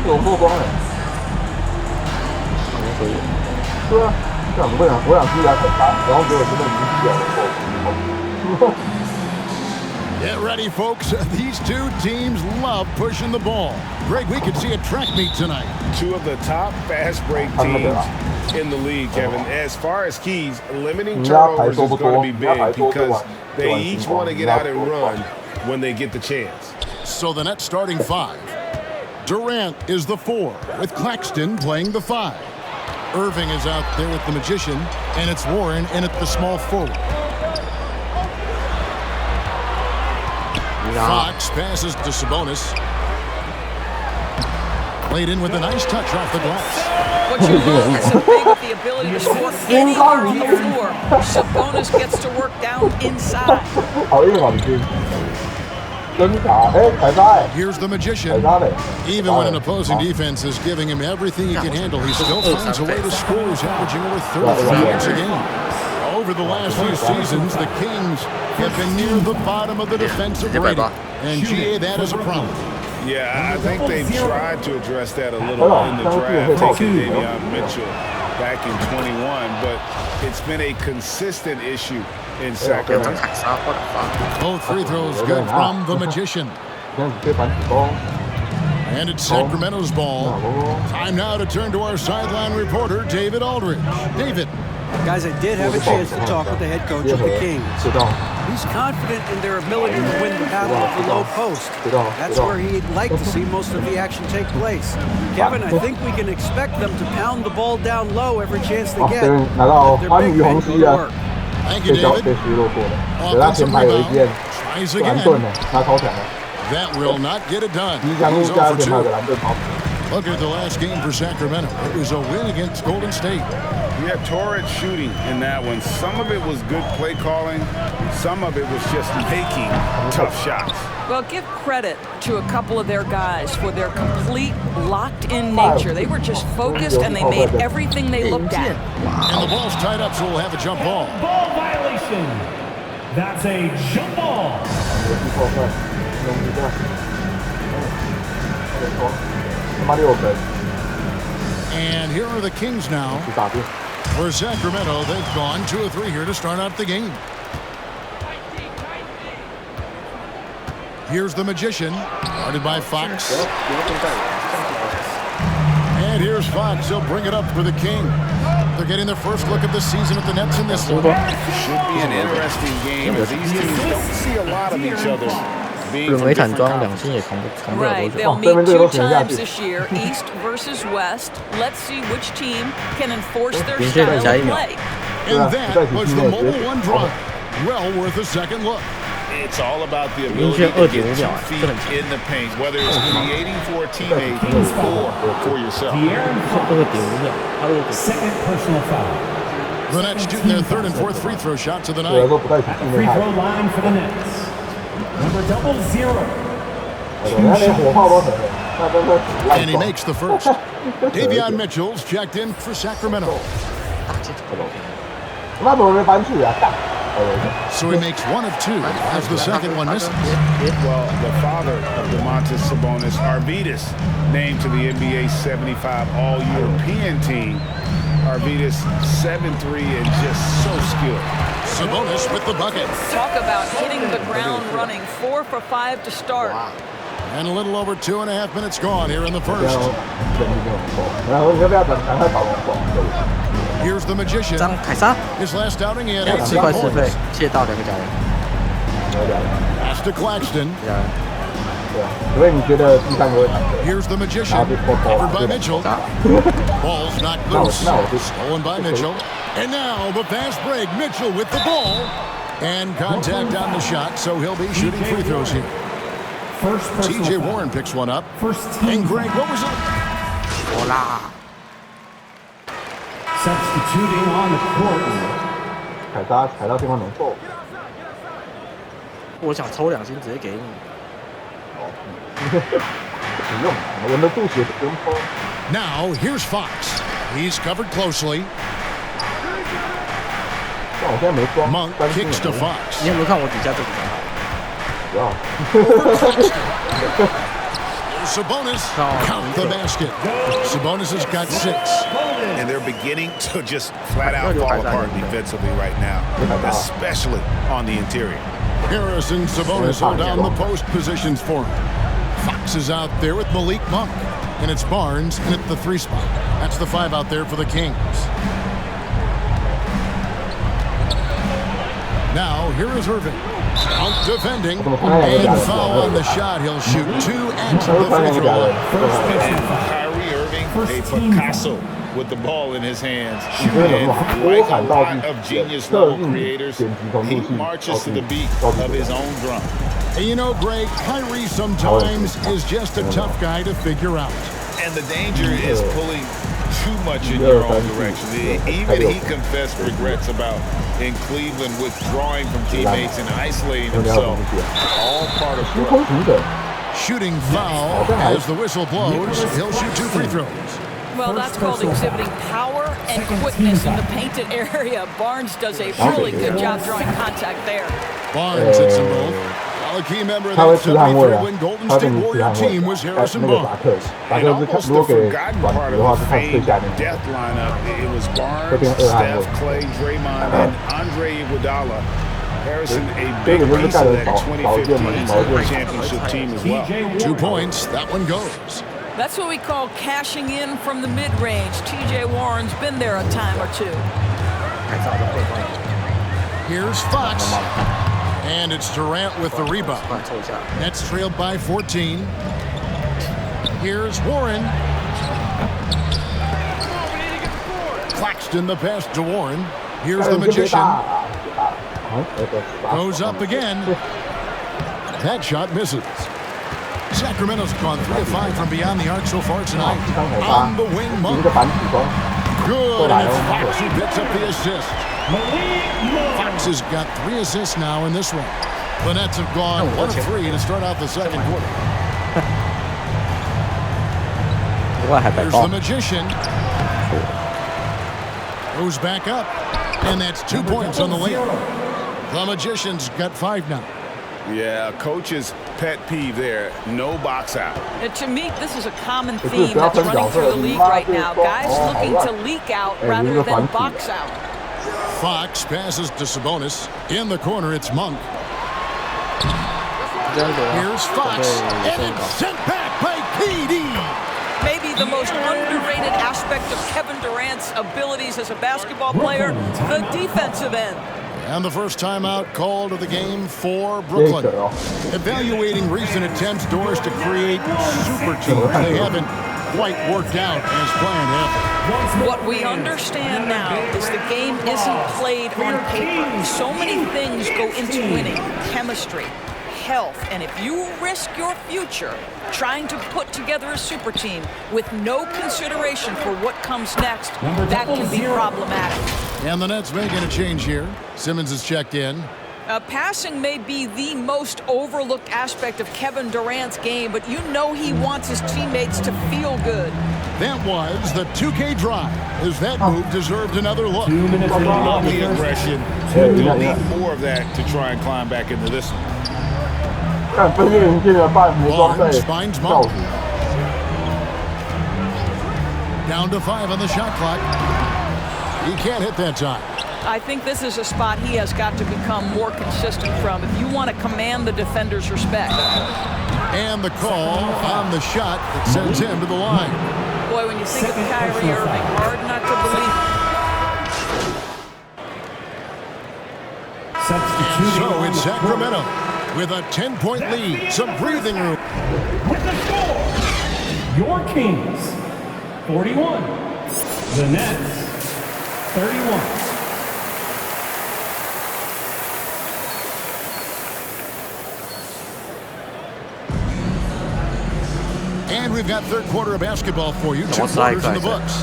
有破光了。可以。对啊，这样我想踢他很大，然后结果真的赢球。Get ready, folks. These two teams love pushing the ball. Greg, we could see a track meet tonight. Two of the top fast break teams in the league, Kevin. As far as keys, limiting turnovers is going to be big because they each want to get out and run when they get the chance. So the net starting five. Durant is the 4, with Claxton playing the 5. Irving is out there with the Magician, and it's Warren in at the small forward. Fox passes to Sabonis. Played in with a nice touch off the glass. What you learn is so big with the ability to score anywhere on the floor. Sabonis gets to work down inside. Here's the Magician. Even when an opposing defense is giving him everything he can handle, he still finds a way to score. He's averaging over 33 points a game. Over the last few seasons, the Kings have been near the bottom of the defensive rating. And GA, that is a problem. Yeah, I think they've tried to address that a little in the draft, taking Davion Mitchell back in 21, but it's been a consistent issue in Sacramento. Both free throws good from the Magician. And it's Sacramento's ball. Time now to turn to our sideline reporter, David Aldridge. David. Guys, I did have a chance to talk with the head coach of the Kings. He's confident in their ability to win the battle of the low post. That's where he'd like to see most of the action take place. Kevin, I think we can expect them to pound the ball down low every chance they get. Let their big men go to work. Thank you, David. Offensive rebound. Tries again. That will not get it done. He's 0 for 2. Look at the last game for Sacramento. It was a win against Golden State. Yeah, torrid shooting in that one. Some of it was good play calling. Some of it was just making tough shots. Well, give credit to a couple of their guys for their complete locked-in nature. They were just focused, and they made everything they looked at. And the ball's tied up, so we'll have a jump ball. Ball violation. That's a jump ball. And here are the Kings now. For Sacramento, they've gone 2 of 3 here to start out the game. Here's the Magician, guarded by Fox. And here's Fox. He'll bring it up for the King. They're getting their first look at the season at the Nets in this one. Should be an interesting game as these teams don't see a lot of each other. Right, they'll meet 2 times this year, East versus West. Let's see which team can enforce their style of play. And that was the mobile one drive. Well worth a second look. It's all about the ability to get 2 feet in the paint, whether it's creating for a teammate or for yourself. Second personal foul. The Nets shooting their 3rd and 4th free throw shots of the night. At the free throw line for the Nets. Number 00. And he makes the first. Davion Mitchell's checked in for Sacramento. So he makes 1 of 2 as the second one misses. Well, the father of Domantas Sabonis, Arvydas, named to the NBA 75 All-European team. Arvydas 7'3" and just so skilled. Sabonis with the bucket. Talk about hitting the ground running. 4 for 5 to start. And a little over 2.5 minutes gone here in the first. Here's the Magician. His last outing, he had 18 points. Pass to Claxton. Here's the Magician. Covered by Mitchell. Ball's knocked loose. Stolen by Mitchell. And now the fast break. Mitchell with the ball. And contact on the shot, so he'll be shooting free throws here. TJ Warren picks one up. And Greg, what was it? Substituting on the court. 踩到对方能够。我想抽2星直接给你。不用，我们不学不用抽。Now here's Fox. He's covered closely. Monk kicks to Fox. 你有没有看我底下这个？不要。Sabonis count the basket. Sabonis has got 6. And they're beginning to just flat out fall apart defensively right now, especially on the interior. Harris and Sabonis hold down the post positions for him. Fox is out there with Malik Monk. And it's Barnes in at the 3 spot. That's the 5 out there for the Kings. Now, here is Irving. Monk defending. And foul on the shot. He'll shoot 2 at the free throw line. Kyrie Irving, a Picasso with the ball in his hands. And like a lot of genius level creators, he marches to the beat of his own drum. And you know, Greg, Kyrie sometimes is just a tough guy to figure out. And the danger is pulling too much in your own direction. Even he confessed regrets about in Cleveland withdrawing from teammates and isolating himself. All part of growth. Shooting foul as the whistle blows. He'll shoot 2 free throws. Well, that's called exhibiting power and quickness in the painted area. Barnes does a really good job drawing contact there. Barnes hits them both. A key member of that 73-win Golden State Warrior team was Harrison Barnes. And almost the forgotten part of the famed death lineup, it was Barnes, Steph, Clay, Draymond, and Andre Iguodala. Harrison, a big piece of that 2015 championship team as well. 2 points, that one goes. That's what we call cashing in from the mid-range. T.J. Warren's been there a time or 2. Here's Fox. And it's Durant with the rebound. Nets trailed by 14. Here's Warren. Claxton the pass to Warren. Here's the Magician. Goes up again. That shot misses. Sacramento's gone 3 of 5 from beyond the arc so far tonight. On the wing, Monk. Good, and it's Fox who picks up the assist. Fox has got 3 assists now in this one. The Nets have gone 1 of 3 to start out the second quarter. Here's the Magician. Goes back up, and that's 2 points on the layup. The Magician's got 5 now. Yeah, coach's pet peeve there, no box out. And to me, this is a common theme that's running through the league right now. Guys looking to leak out rather than box out. Fox passes to Sabonis. In the corner, it's Monk. Here's Fox, and it's sent back by KD. Maybe the most underrated aspect of Kevin Durant's abilities as a basketball player, the defensive end. And the first timeout called of the game for Brooklyn. Evaluating recent attempts, Doris, to create super teams. They haven't quite worked out as planned, have they? What we understand now is the game isn't played on paper. So many things go into winning. Chemistry, health, and if you risk your future trying to put together a super team with no consideration for what comes next, that can be problematic. And the Nets making a change here. Simmons is checked in. Passing may be the most overlooked aspect of Kevin Durant's game, but you know he wants his teammates to feel good. That was the 2K drive, as that move deserved another look. 2 minutes remaining. Love the aggression. You'll need more of that to try and climb back into this one. Barnes finds Monk. Down to 5 on the shot clock. He can't hit that time. I think this is a spot he has got to become more consistent from if you want to command the defender's respect. And the call on the shot that sends him to the line. Boy, when you think of Kyrie Irving, hard not to believe. So it's Sacramento with a 10-point lead, some breathing room. With the score, your Kings 41, the Nets 31. And we've got third quarter of basketball for you. 2 quarters in the books.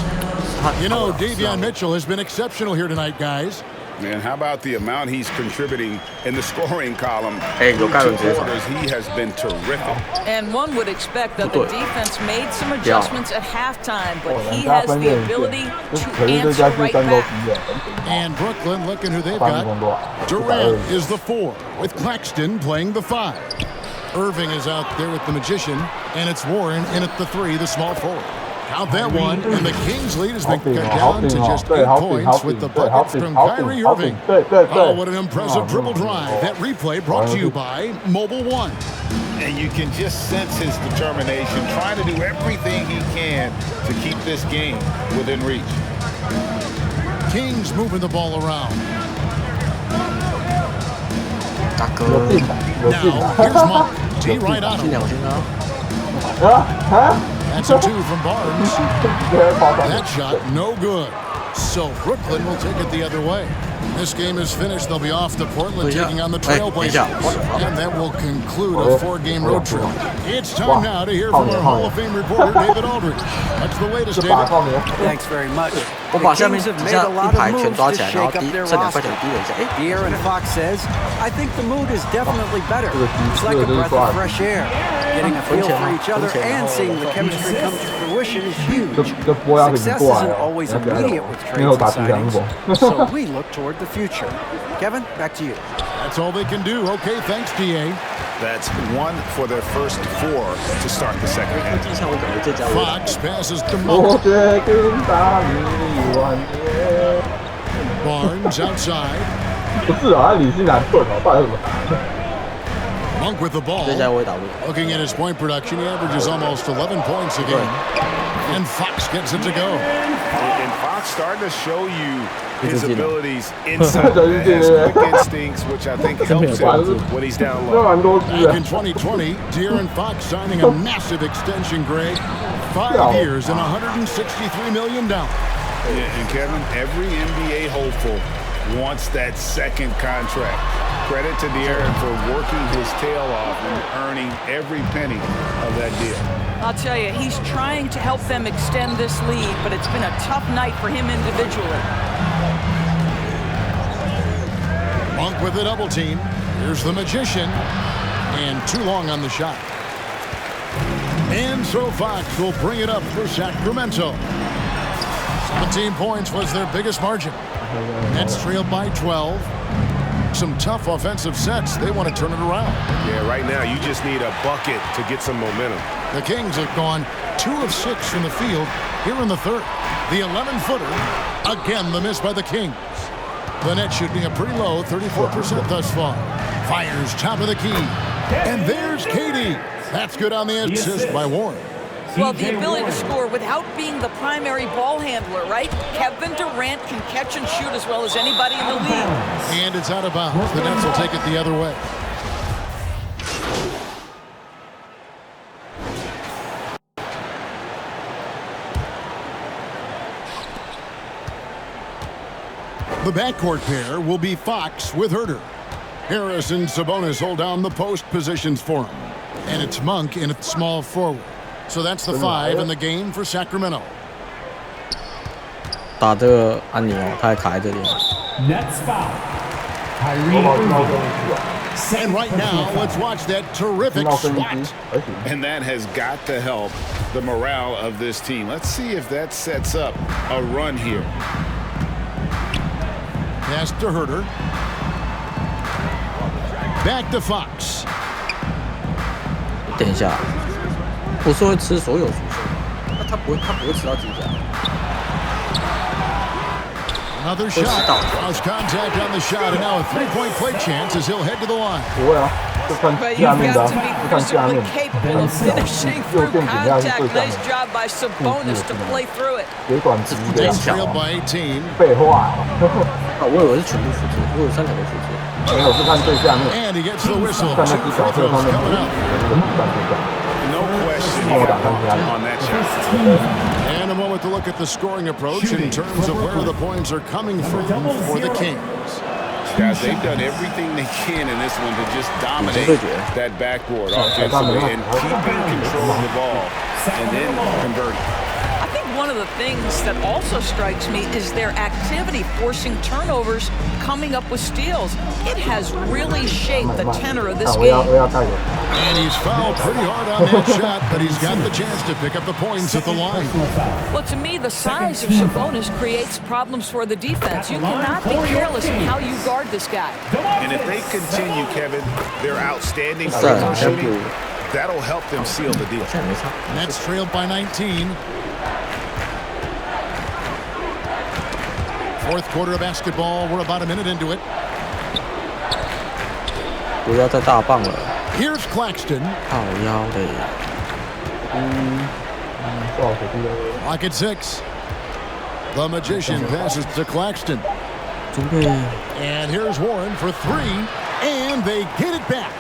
You know, Davion Mitchell has been exceptional here tonight, guys. And how about the amount he's contributing in the scoring column? In 2 quarters, he has been terrific. And one would expect that the defense made some adjustments at halftime, but he has the ability to answer right back. And Brooklyn, looking who they've got. Durant is the 4, with Claxton playing the 5. Irving is out there with the Magician, and it's Warren in at the 3, the small forward. Count that one, and the Kings' lead has been cut down to just 8 points with the bucket from Kyrie Irving. Oh, what an impressive dribble drive. That replay brought to you by Mobile One. And you can just sense his determination, trying to do everything he can to keep this game within reach. Kings moving the ball around. Now, here's Monk. T right on him. That's a 2 from Barnes. That shot, no good. So Brooklyn will take it the other way. This game is finished. They'll be off to Portland taking on the Trailblazers. And that will conclude a 4-game road trip. It's time now to hear from our Hall of Fame reporter, David Aldridge. That's the latest, David. Thanks very much. 我把下面 The 底 Kings 下 have made a 一 lot 排 of 全 moves 抓 to 起来，然后 shake up their 这2块 roster. 钱低了一下，哎， De'Aaron Fox says, I think the mood is definitely better. It's like a breath of fresh air. Getting a feel for each other and seeing the chemistry come to fruition is huge. Success isn't always immediate with trades and signings, so we look toward the future. Kevin, back to you. That's all they can do. Okay, thanks, DA. That's 1 for their first 4 to start the second half. 地上我感觉这家 Fox passes to Monk. Barnes outside. Monk with the ball. 这家我也打不了。 Looking at his point production, he averages almost 11 points a game. And Fox gets it to go. And Fox starting to show you his abilities inside. He has quick instincts, which I think helps him when he's down low. Back in 2020, De'Aaron Fox signing a massive extension, Greg. 5 years and $163 million. Yeah, and Kevin, every NBA hopeful wants that second contract. Credit to De'Aaron for working his tail off and earning every penny of that deal. I'll tell you, he's trying to help them extend this lead, but it's been a tough night for him individually. Monk with a double team. Here's the Magician. And too long on the shot. And so Fox will bring it up for Sacramento. 17 points was their biggest margin. Nets trailed by 12. Some tough offensive sets. They want to turn it around. Yeah, right now you just need a bucket to get some momentum. The Kings have gone 2 of 6 from the field here in the third. The 11-footer, again the miss by the Kings. The net shooting a pretty low 34% thus far. Fires top of the key. And there's Katie. That's good on the assist by Warren. Well, the ability to score without being the primary ball handler, right? Kevin Durant can catch and shoot as well as anybody in the league. And it's out of bounds. The Nets will take it the other way. The backcourt pair will be Fox with Herter. Harris and Sabonis hold down the post positions for him. And it's Monk in at small forward. So that's the 5 in the game for Sacramento. 打这个按钮，他还卡在这里。 Nets foul. Kyrie Irving. And right now, let's watch that terrific swat. And that has got to help the morale of this team. Let's see if that sets up a run here. Pass to Herter. Back to Fox. 等一下，我说会吃所有蔬菜，那他不会吃到自己家。 Another shot. Cross contact on the shot, and now a three-point play chance as he'll head to the line. But you've got to be physically capable of finishing through contact. Nice job by Sabonis to play through it. Nets trailed by 18. 啊，我以为是全部复制，我有3条都复制。 And he gets the whistle. 2 free throws coming up. No question on that shot. And a moment to look at the scoring approach in terms of where the points are coming from for the Kings. Guys, they've done everything they can in this one to just dominate that backboard offensively and keeping control of the ball and then converting. I think one of the things that also strikes me is their activity forcing turnovers, coming up with steals. It has really shaped the tenor of this game. And he's fouled pretty hard on that shot, but he's got the chance to pick up the points at the line. Well, to me, the size of Sabonis creates problems for the defense. You cannot be careless in how you guard this guy. And if they continue, Kevin, their outstanding shooting, that'll help them seal the deal. Nets trailed by 19. Fourth quarter of basketball. We're about a minute into it. 不要再大棒了， Here's Claxton. 靠腰嘞。 Lock at 6. The Magician passes to Claxton. 准备 And here's Warren for 3. And they get it back.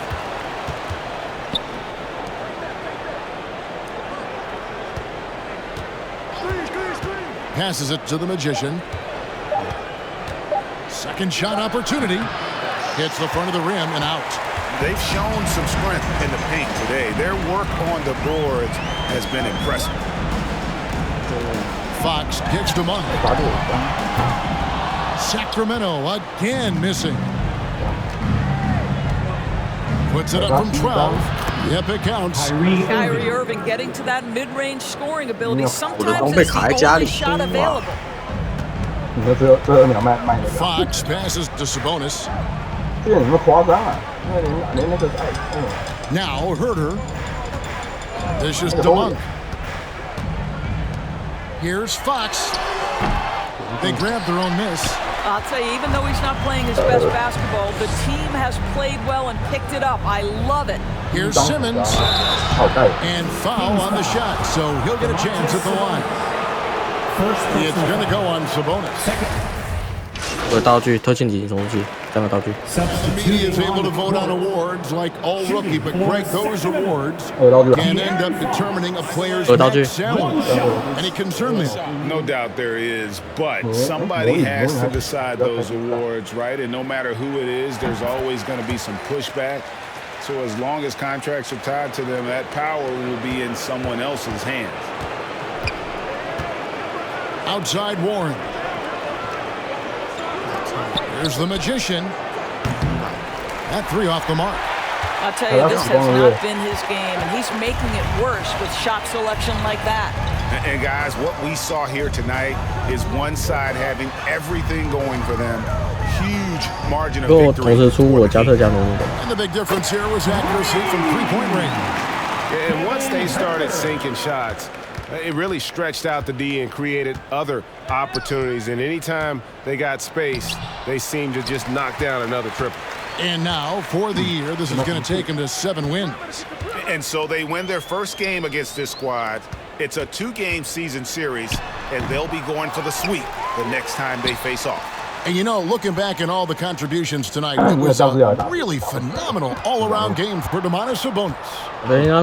Passes it to the Magician. Second shot opportunity. Hits the front of the rim and out. They've shown some strength in the paint today. Their work on the boards has been impressive. Fox kicks to Monk. Sacramento again missing. Puts it up from 12. Yep, it counts. Kyrie Irving getting to that mid-range scoring ability. Sometimes it's the only shot available. Fox passes to Sabonis. Now Herter. This is DeMonk. Here's Fox. They grab their own miss. I'll tell you, even though he's not playing his best basketball, the team has played well and picked it up. I love it. Here's Simmons. And foul on the shot, so he'll get a chance at the line. It's going to go on Sabonis. 我的道具特性级冲出去，3个道具。 The media is able to vote on awards like all rookie, but Greg, those awards can end up determining a player's next salary. Any concern there? No doubt there is, but somebody has to decide those awards, right? And no matter who it is, there's always going to be some pushback. So as long as contracts are tied to them, that power will be in someone else's hands. Outside Warren. Here's the Magician. That 3 off the mark. I'll tell you, this has not been his game, and he's making it worse with shot selection like that. And guys, what we saw here tonight is one side having everything going for them. Huge margin of 跟我 victory. 同时出我加特加农的。 And the big difference here was accuracy from three-point range. And once they started sinking shots, it really stretched out the D and created other opportunities. And anytime they got space, they seemed to just knock down another triple. And now, for the year, this is going to take them to 7 wins. And so they win their first game against this squad. It's a 2-game season series, and they'll be going for the sweep the next time they face off. And you know, looking back at all the contributions tonight, it was a really phenomenal all-around game for Domantas Sabonis.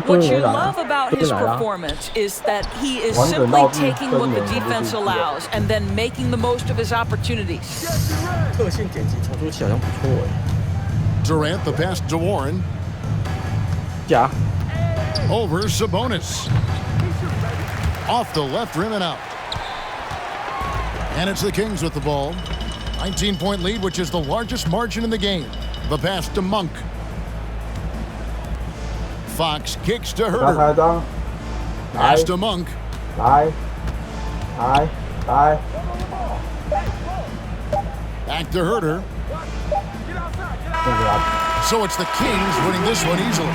What you love about his performance is that he is simply taking what the defense allows and then making the most of his opportunities. 特性剪辑重出起好像不错哎。 Durant, the pass to Warren. 假。 Over Sabonis. Off the left rim and out. And it's the Kings with the ball. 19-point lead, which is the largest margin in the game. The pass to Monk. Fox kicks to Herter. Pass to Monk. Back to Herter. So it's the Kings winning this one easily.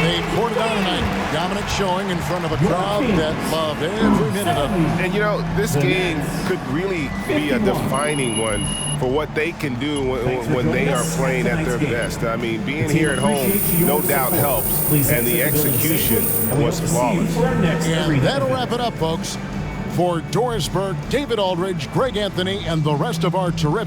They poured it on tonight. Dominant showing in front of a crowd that loved every minute of it. And you know, this game could really be a defining one for what they can do when they are playing at their best. I mean, being here at home no doubt helps, and the execution was flawless. And that'll wrap it up, folks. For Dorisburg, David Aldridge, Greg Anthony, and the rest of our terrific